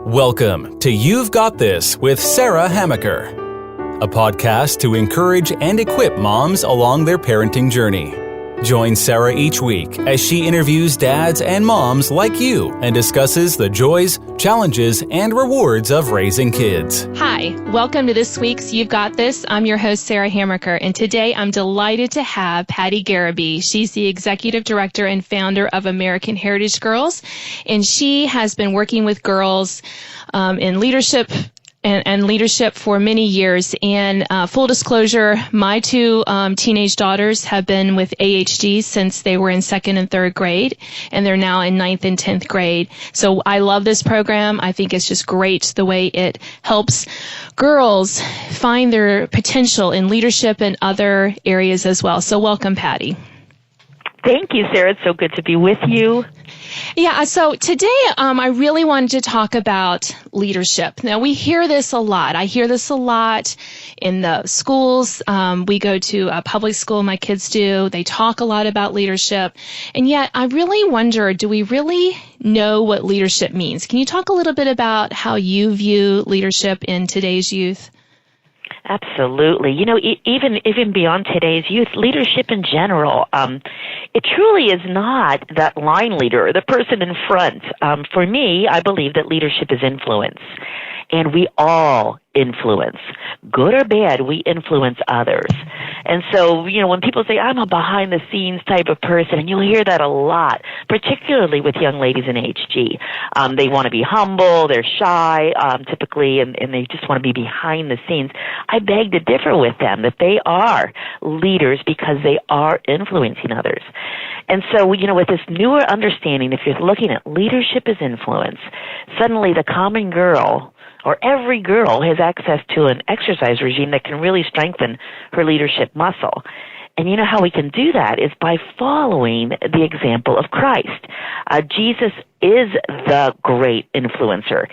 Welcome to You've Got This with Sarah Hamaker, a podcast to encourage and equip moms along their parenting journey. Join Sarah each week as she interviews dads and moms like you and discusses the joys, challenges, and rewards of raising kids. Hi, welcome to this week's You've Got This. I'm your host, Sarah Hamaker, and today I'm delighted to have Patti Garibay. She's the executive director and founder of American Heritage Girls, and she has been working with girls in leadership and leadership for many years. And full disclosure, my two teenage daughters have been with AHG since they were in 2nd and 3rd grade, and they're now in 9th and 10th grade. So I love this program. I think it's just great the way it helps girls find their potential in leadership and other areas as well. So welcome, Patti. Thank you, Sarah. It's so good to be with you. Yeah, so today I really wanted to talk about leadership. Now, we hear this a lot. I hear this a lot in the schools. We go to a public school, my kids do. They talk a lot about leadership. And yet, I really wonder, do we really know what leadership means? Can you talk a little bit about how you view leadership in today's youth? Absolutely. You know, even beyond today's youth, leadership in general, it truly is not that line leader, the person in front. For me, I believe that leadership is influence. And we all influence. Good or bad, we influence others. And so, you know, when people say, I'm a behind-the-scenes type of person, and you'll hear that a lot, particularly with young ladies in AHG. They want to be humble, they're shy, typically, and they just want to be behind the scenes. I beg to differ with them that they are leaders because they are influencing others. And so, you know, with this newer understanding, if you're looking at leadership as influence, suddenly the common girl, or every girl, has access to an exercise regime that can really strengthen her leadership muscle. And you know how we can do that is by following the example of Christ. Jesus is the great influencer.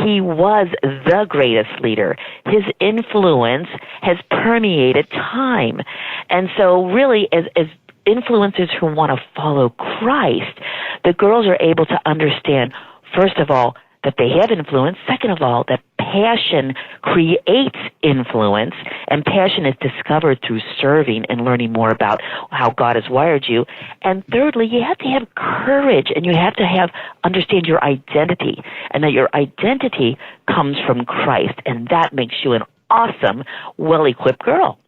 He was the greatest leader. His influence has permeated time. And so really, as influencers who want to follow Christ, the girls are able to understand, first of all, that they have influence. Second of all, that passion creates influence, and passion is discovered through serving and learning more about how God has wired you. And thirdly, you have to have courage, and you have to understand your identity, and that your identity comes from Christ, and that makes you an awesome, well-equipped girl.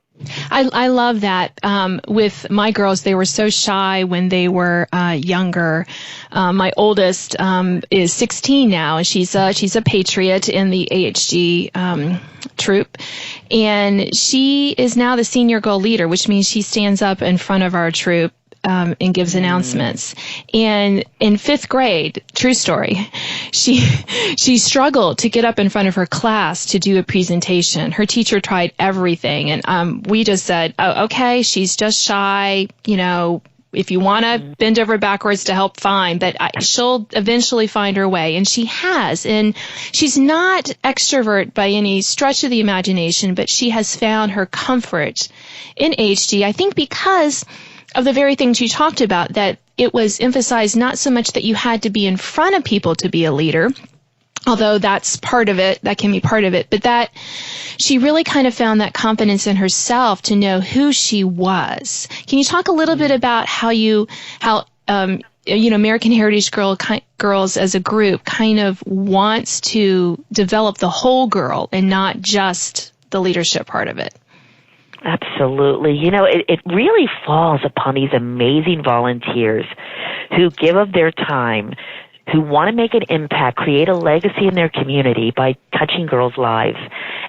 I love that. With my girls, they were so shy when they were younger. My oldest is 16 now, and she's a patriot in the AHG troop, and she is now the senior girl leader, which means she stands up in front of our troop and gives announcements. And in 5th grade, true story, she struggled to get up in front of her class to do a presentation. Her teacher tried everything, and we just said, oh, okay, she's just shy, you know, if you want to bend over backwards to help, fine, but she'll eventually find her way. And she has. And she's not extrovert by any stretch of the imagination, but she has found her comfort in AHG, I think because of the very things you talked about, that it was emphasized not so much that you had to be in front of people to be a leader, although that's part of it, that can be part of it, but that she really kind of found that confidence in herself to know who she was. Can you talk a little bit about how American Heritage Girls as a group kind of wants to develop the whole girl and not just the leadership part of it? Absolutely. You know, it really falls upon these amazing volunteers who give of their time, who want to make an impact, create a legacy in their community by touching girls' lives.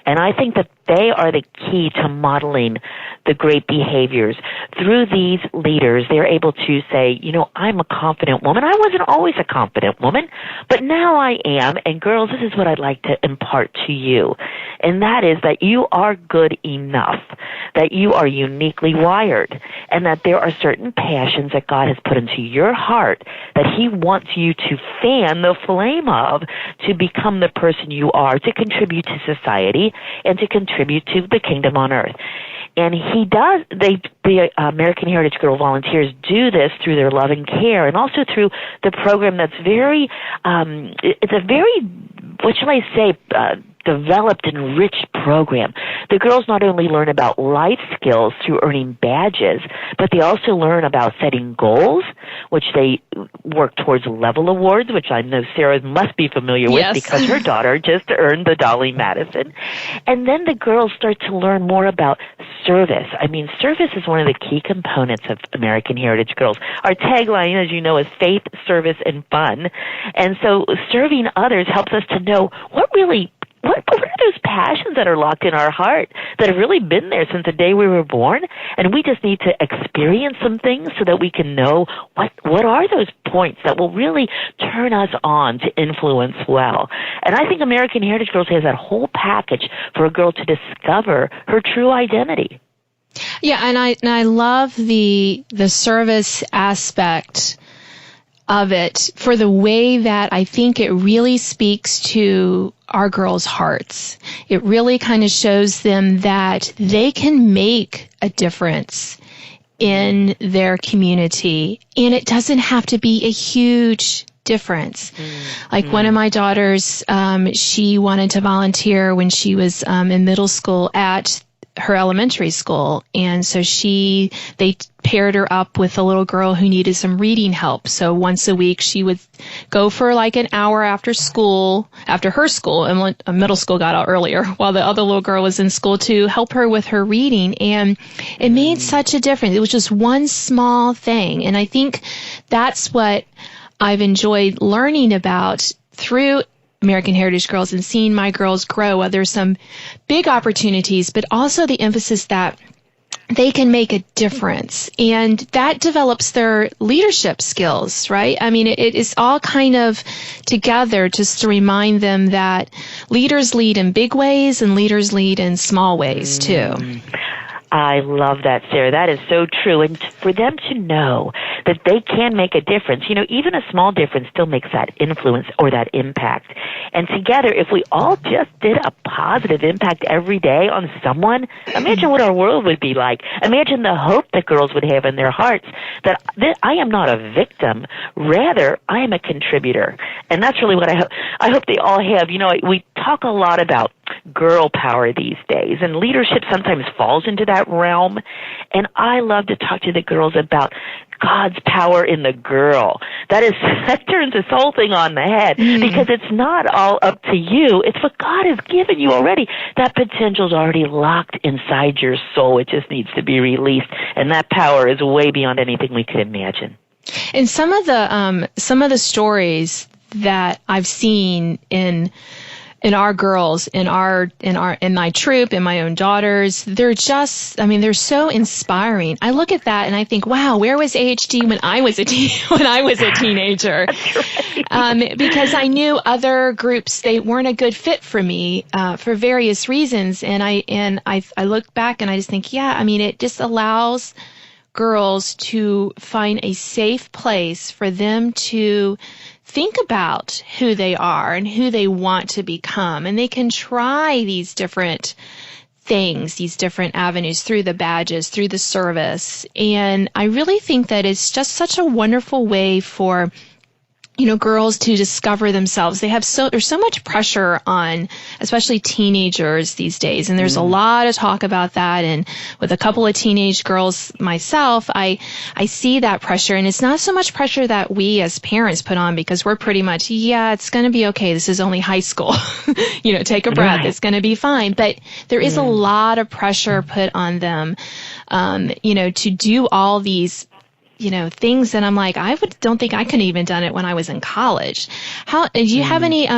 And I think that they are the key to modeling the great behaviors. Through these leaders, they're able to say, you know, I'm a confident woman. I wasn't always a confident woman, but now I am. And girls, this is what I'd like to impart to you. And that is that you are good enough, that you are uniquely wired, and that there are certain passions that God has put into your heart that He wants you to fan the flame of, to become the person you are, to contribute to society, and to contribute to the kingdom on earth. And the American Heritage Girl volunteers do this through their love and care, and also through the program that's it's a very what shall I say, developed, enriched program. The girls not only learn about life skills through earning badges, but they also learn about setting goals, which they work towards level awards, which I know Sarah must be familiar with because her daughter just earned the Dolly Madison. And then the girls start to learn more about service. I mean, service is one of the key components of American Heritage Girls. Our tagline, as you know, is faith, service, and fun. And so serving others helps us to know what are those passions that are locked in our heart that have really been there since the day we were born? And we just need to experience some things so that we can know what are those points that will really turn us on to influence well. And I think American Heritage Girls has that whole package for a girl to discover her true identity. Yeah, and I love the service aspect of it for the way that I think it really speaks to our girls' hearts. It really kind of shows them that they can make a difference in their community, and it doesn't have to be a huge difference. Like one of my daughters, she wanted to volunteer when she was in middle school at her elementary school, and so they paired her up with a little girl who needed some reading help. So once a week she would go for like an hour after her school, and middle school got out earlier while the other little girl was in school, to help her with her reading. And it made such a difference. It was just one small thing. And I think that's what I've enjoyed learning about through American Heritage Girls and seeing my girls grow. There's some big opportunities, but also the emphasis that they can make a difference, and that develops their leadership skills, right? I mean, it is all kind of together just to remind them that leaders lead in big ways and leaders lead in small ways too. I love that, Sarah. That is so true. And for them to know that they can make a difference, even a small difference still makes that influence or that impact. And together, if we all just did a positive impact every day on someone, imagine what our world would be like. Imagine the hope that girls would have in their hearts that I am not a victim, rather I am a contributor. And that's really what I hope they all have. We talk a lot about girl power these days, and leadership sometimes falls into that realm. And I love to talk to the girls about God's power in the girl. That turns this whole thing on the head, because it's not all up to you. It's what God has given you already. That potential's already locked inside your soul. It just needs to be released, and that power is way beyond anything we could imagine. And some of the stories that I've seen in our girls, in my troop, in my own daughters, they're so inspiring. I look at that and I think, wow, where was AHG when I was a teenager? Right. Because I knew other groups, they weren't a good fit for me, for various reasons. And I look back and I just think, it just allows girls to find a safe place for them to think about who they are and who they want to become. And they can try these different things, these different avenues through the badges, through the service. And I really think that it's just such a wonderful way for girls to discover themselves. There's so much pressure on, especially teenagers these days. And there's a lot of talk about that. And with a couple of teenage girls myself, I see that pressure. And it's not so much pressure that we as parents put on, because we're pretty much, it's going to be okay. This is only high school. Take a breath. Right. It's going to be fine. But there is a lot of pressure put on them, to do all these things that I'm like, don't think I could have even done it when I was in college. Do you have any,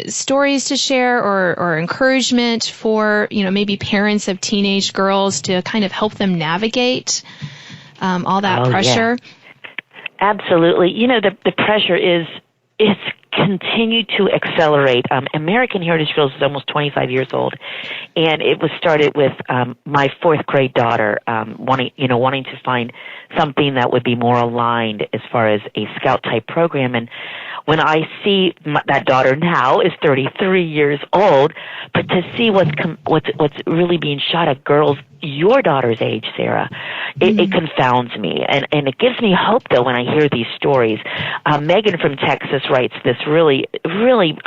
stories to share or encouragement for, maybe parents of teenage girls to kind of help them navigate all that pressure? Yeah. Absolutely. The pressure it's continued to accelerate. American Heritage Girls is almost 25 years old, and it was started with my fourth grade daughter wanting to find something that would be more aligned as far as a scout type program. And when I see that daughter now is 33 years old, but to see what's really being shot at girls your daughter's age, Sarah, it confounds me. And it gives me hope, though, when I hear these stories. Megan from Texas writes this really, really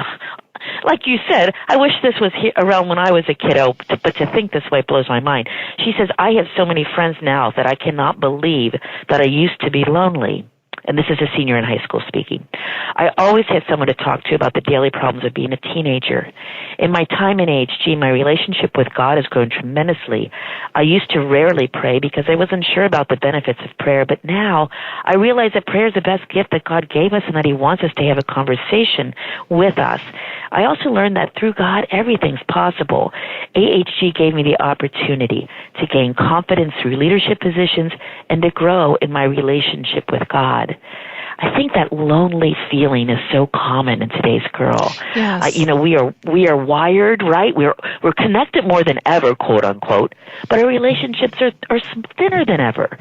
like you said, I wish this was around when I was a kiddo, but to think this way blows my mind. She says, I have so many friends now that I cannot believe that I used to be lonely. And this is a senior in high school speaking. I always had someone to talk to about the daily problems of being a teenager. In my time in AHG, my relationship with God has grown tremendously. I used to rarely pray because I wasn't sure about the benefits of prayer, but now I realize that prayer is the best gift that God gave us and that He wants us to have a conversation with us. I also learned that through God, everything's possible. AHG gave me the opportunity to gain confidence through leadership positions and to grow in my relationship with God. I think that lonely feeling is so common in today's girl. Yes. We are wired, right? We're connected more than ever, quote unquote, but our relationships are thinner than ever.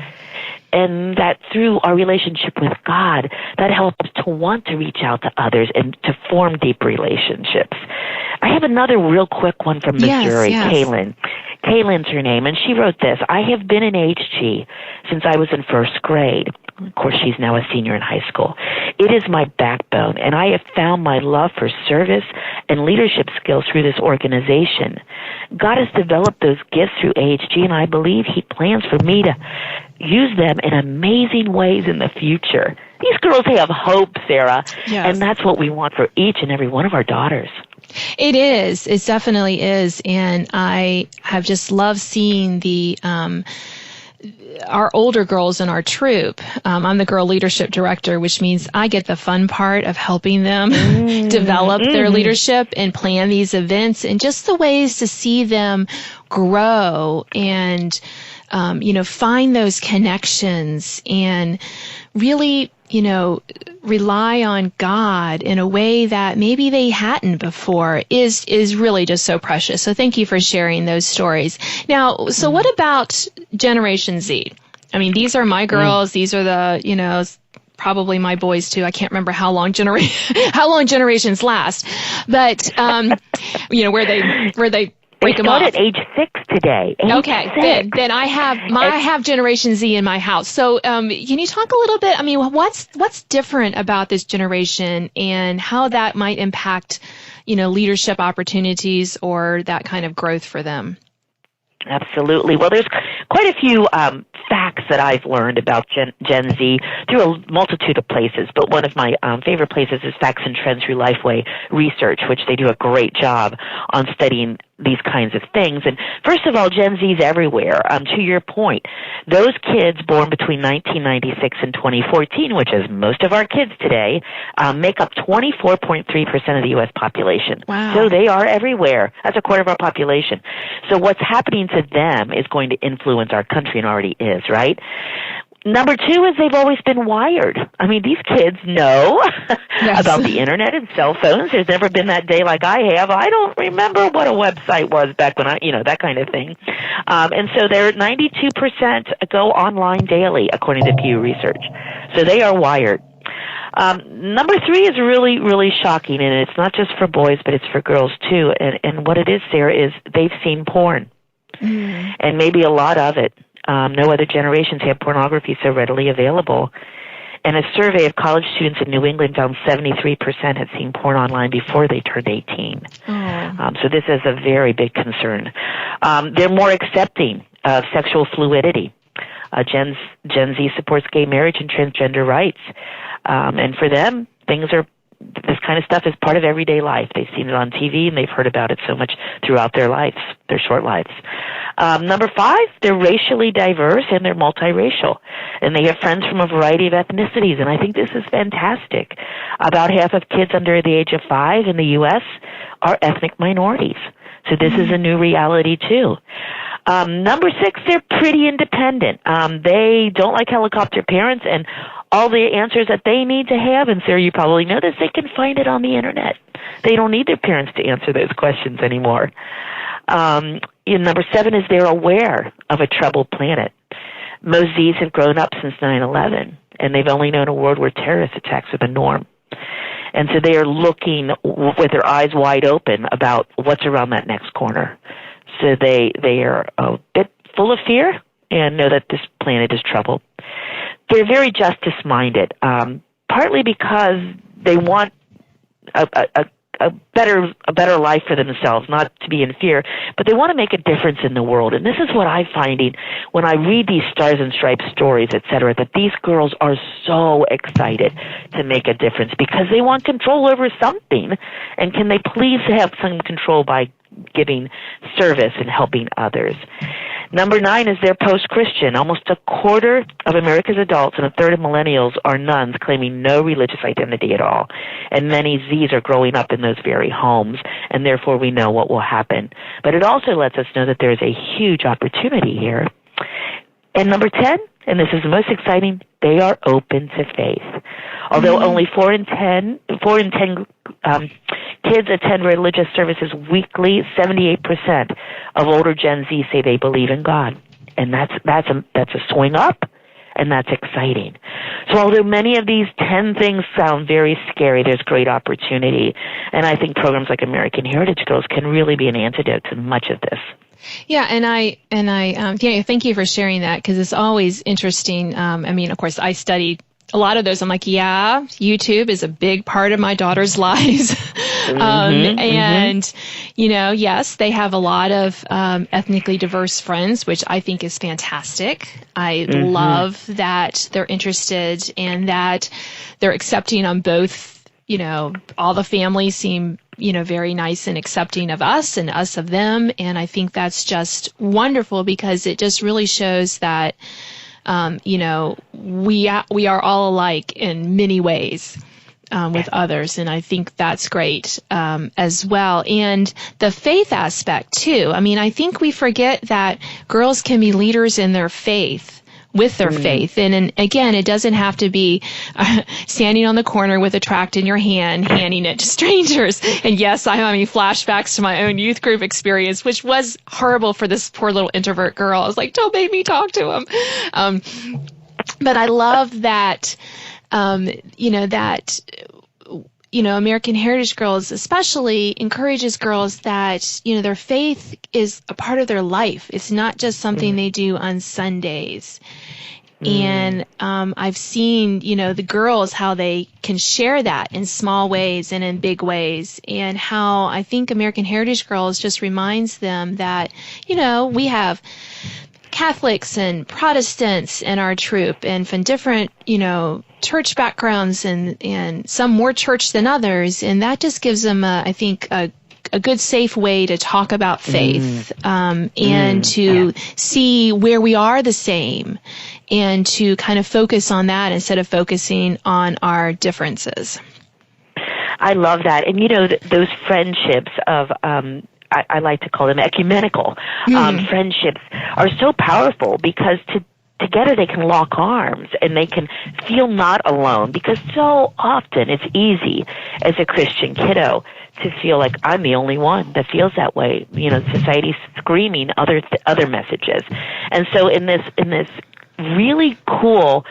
And that through our relationship with God, that helps to want to reach out to others and to form deep relationships. I have another real quick one from Missouri, yes. Kaylin. Kaylin's her name, and she wrote this. I have been in AHG since I was in first grade. Of course, she's now a senior in high school. It is my backbone, and I have found my love for service and leadership skills through this organization. God has developed those gifts through AHG, and I believe He plans for me to use them in amazing ways in the future. These girls have hope, Sarah, yes. and that's what we want for each and every one of our daughters. It is. It definitely is. And I have just loved seeing our older girls in our troop. I'm the girl leadership director, which means I get the fun part of helping them develop their leadership and plan these events, and just the ways to see them grow and, find those connections and really, rely on God in a way that maybe they hadn't before is really just so precious. So thank you for sharing those stories. Now, so what about Generation Z? I mean, these are my girls. These are the, probably my boys too. I can't remember how long generations last, but, where they break them off. They start at age 6 today. Okay, good. Then I have Generation Z in my house. So, can you talk a little bit? I mean, what's different about this generation and how that might impact, leadership opportunities or that kind of growth for them? Absolutely. Well, there's quite a few facts that I've learned about Gen Z through a multitude of places, but one of my favorite places is Facts and Trends through Lifeway Research, which they do a great job on studying these kinds of things. And first of all, Gen Z's everywhere. To your point, those kids born between 1996 and 2014, which is most of our kids today, make up 24.3% of the U.S. population. Wow. So they are everywhere. That's a quarter of our population. So what's happening to them is going to influence our country, and already is, right? Number 2 is they've always been wired. I mean, these kids know about the internet and cell phones. There's never been that day like I have. I don't remember what a website was back when that kind of thing. And so they're 92% go online daily, according to Pew Research. So they are wired. Number 3 is really, really shocking, and it's not just for boys, but it's for girls too. And what it is, Sarah, is they've seen porn, and maybe a lot of it. No other generations have pornography so readily available. And a survey of college students in New England found 73% had seen porn online before they turned 18. So this is a very big concern. They're more accepting of sexual fluidity. Gen Z supports gay marriage and transgender rights. And for them, this kind of stuff is part of everyday life. They've seen it on TV, and they've heard about it so much throughout their lives, their short lives. Number 5, they're racially diverse and they're multiracial. And they have friends from a variety of ethnicities, and I think this is fantastic. About half of kids under the age of 5 in the U.S. are ethnic minorities. So this is a new reality, too. Number 6, they're pretty independent. They don't like helicopter parents, and all the answers that they need to have, and Sarah, you probably know this, they can find it on the internet. They don't need their parents to answer those questions anymore. Number 7 is they're aware of a troubled planet. Most Zs have grown up since 9/11, and they've only known a world where terrorist attacks are the norm. And so they are looking with their eyes wide open about what's around that next corner. So they are a bit full of fear and know that this planet is troubled. They're very justice-minded, partly because they want a a better life for themselves, not to be in fear, but they want to make a difference in the world. And this is what I'm finding when I read these Stars and Stripes stories, etc., that these girls are so excited to make a difference because they want control over something. And can they please have some control by giving service and helping others? Number 9 is they're post-Christian. Almost a quarter of America's adults and a third of millennials are nuns claiming no religious identity at all. And many Zs are growing up in those very homes, and therefore we know what will happen. But it also lets us know that there's a huge opportunity here. And number 10, and this is the most exciting, they are open to faith. Although only 4 in 10 kids attend religious services weekly, 78% of older Gen Z say they believe in God. And that's a swing up, and that's exciting. So although many of these 10 things sound very scary, there's great opportunity. And I think programs like American Heritage Girls can really be an antidote to much of this. Yeah, and I thank you for sharing that, because it's always interesting. I mean, of course, I studied a lot of those. I'm like, yeah, YouTube is a big part of my daughter's lives. And, you know, yes, they have a lot of ethnically diverse friends, which I think is fantastic. I love that they're interested and that they're accepting on both. You know, all the families seem, you know, very nice and accepting of us and us of them. And I think that's just wonderful, because it just really shows that, you know, we are all alike in many ways with others. And I think that's great as well. And the faith aspect, too. I mean, I think we forget that girls can be leaders in their faith. With their faith. And again, it doesn't have to be standing on the corner with a tract in your hand, handing it to strangers. And yes, I'm having flashbacks to my own youth group experience, which was horrible for this poor little introvert girl. I was like, don't make me talk to him. But I love that, American Heritage Girls especially encourages girls that, you know, their faith is a part of their life. It's not just something they do on Sundays. And I've seen, you know, the girls, how they can share that in small ways and in big ways, and how I think American Heritage Girls just reminds them that, you know, we have Catholics and Protestants in our troop, and from different, you know, church backgrounds, and some more church than others, and that just gives them, I think, a good, safe way to talk about faith, and to see where we are the same, and to kind of focus on that instead of focusing on our differences. I love that. And, you know, those friendships of I like to call them ecumenical friendships are so powerful, because together they can lock arms and they can feel not alone, because so often it's easy as a Christian kiddo to feel like I'm the only one that feels that way. You know, society's screaming other messages. And so in this really cool,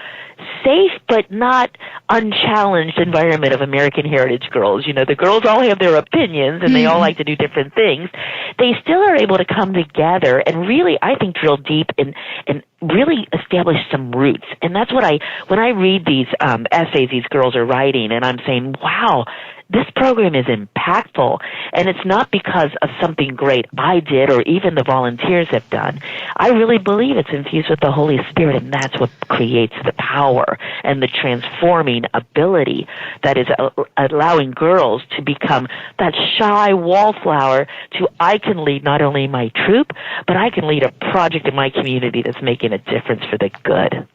safe but not unchallenged environment of American Heritage Girls, you know, the girls all have their opinions and they all like to do different things. They still are able to come together and really, I think, drill deep and really establish some roots. And that's what when I read these essays these girls are writing, and I'm saying, wow, this program is impactful, and it's not because of something great I did or even the volunteers have done. I really believe it's infused with the Holy Spirit, and that's what creates the power and the transforming ability that is allowing girls to become that shy wallflower to, I can lead not only my troop, but I can lead a project in my community that's making a difference for the good.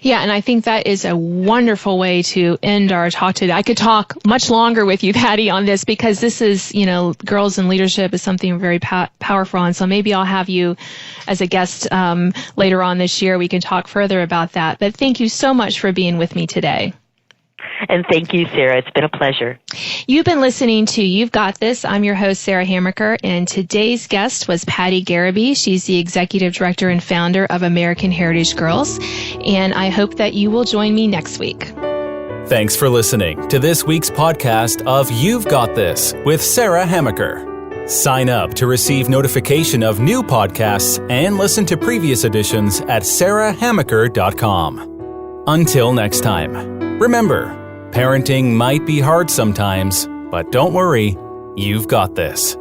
Yeah, and I think that is a wonderful way to end our talk today. I could talk much longer with you, Patti, on this, because this is, you know, girls in leadership is something very powerful. And so maybe I'll have you as a guest later on this year. We can talk further about that. But thank you so much for being with me today. And thank you, Sarah. It's been a pleasure. You've been listening to You've Got This. I'm your host, Sarah Hammaker, and today's guest was Patti Garibay. She's the executive director and founder of American Heritage Girls, and I hope that you will join me next week. Thanks for listening to this week's podcast of You've Got This with Sarah Hammaker. Sign up to receive notification of new podcasts and listen to previous editions at sarahhammaker.com. Until next time, remember, parenting might be hard sometimes, but don't worry, You've got this.